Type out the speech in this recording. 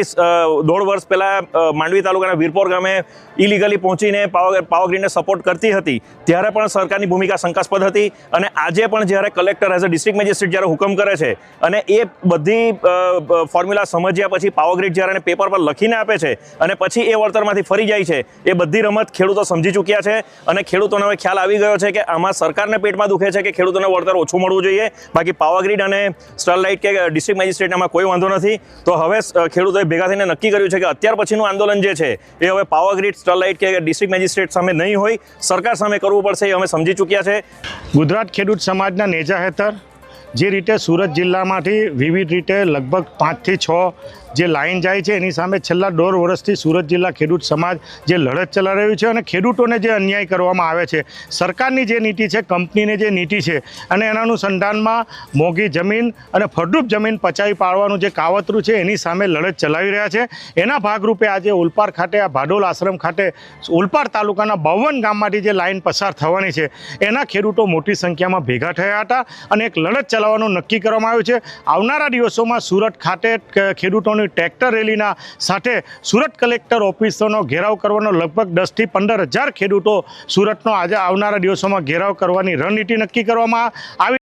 1.5 વર્ષ પહેલાં માંડવી તાલુકાના વીરપોર ગામે ઇલીગલી પહોંચીને પાવર ગ્રીડને સપોર્ટ કરતી હતી ત્યારે પણ સરકારની ભૂમિકા શંકાસ્પદ હતી અને આજે પણ જ્યારે collector as a district magistrate જ્યારે હુકમ કરે છે અને એ બધી ફોર્મ્યુલા સમજ્યા પછી પાવર ગ્રીડ જ્યારે એને પેપર પર લખીને આપે છે અને પછી એ વળતરમાંથી ફરી જાય છે, એ બધી રમત ખેડૂતો સમજી ચૂક્યા છે અને ખેડૂતોને હવે ખ્યાલ આવી ગયો છે કે આમાં સરકારને પેટમાં દુખે છે કે ખેડૂતોને વળતર ઓછું મળવું જોઈએ, બાકી પાવર ગ્રીડ અને સ્ટરલાઇટ કે ડિસ્ટ્રિક્ટ મેજિસ્ટ્રેટમાં કોઈ વાંધો નથી. તો હવે ખેડૂતોએ ભેગા થઈને નક્કી કર્યું છે કે અત્યાર પછીનું આંદોલન જે છે એ હવે પાવર ગ્રીડ, સ્ટરલાઇટ કે ડિસ્ટ્રિક્ટ મેજિસ્ટ્રેટ સામે નહીં હોય, સરકાર સામે કરવું પડશે, એ અમે સમજી ચૂક્યા છે. ગુજરાત ખેડૂત સમાજના નેજા હેઠળ જે રીતે સુરત જિલ્લામાંથી વિવિધ રીતે લગભગ 5 થી 6 જે લાઈન જાય છે એની સામે છેલ્લા 1.5 વર્ષથી સુરત જિલ્લા ખેડૂત સમાજ જે લડત ચલાવી રહ્યું છે અને ખેડૂતોને જે અન્યાય કરવામાં આવે છે, સરકારની જે નીતિ છે, કંપનીની જે નીતિ છે અને એના અનુસંધાનમાં મોંઘી જમીન અને ફળદ્રુપ જમીન પચાવી પાડવાનું જે કાવતરું છે એની સામે લડત ચલાવી રહ્યા છે. એના ભાગરૂપે આજે ઓલપાડ ખાતે, આ ભાડોલ આશ્રમ ખાતે ઓલપાડ તાલુકાના 52 ગામમાંથી જે લાઈન પસાર થવાની છે એના ખેડૂતો મોટી સંખ્યામાં ભેગા થયા હતા અને એક લડત ચલાવવાનું નક્કી કરવામાં આવ્યું છે. આવનારા દિવસોમાં સુરત ખાતે ખેડૂતોની ટ્રેક્ટર રેલીના સાથે સુરત કલેક્ટર ઓફિસનો ઘેરાવ કરવાનો લગભગ 10 થી 15 હજાર ખેડૂતો સુરતનો આજે આવનારા દિવસોમાં ઘેરાવ કરવાની રણનીતિ નક્કી કરવામાં આવી.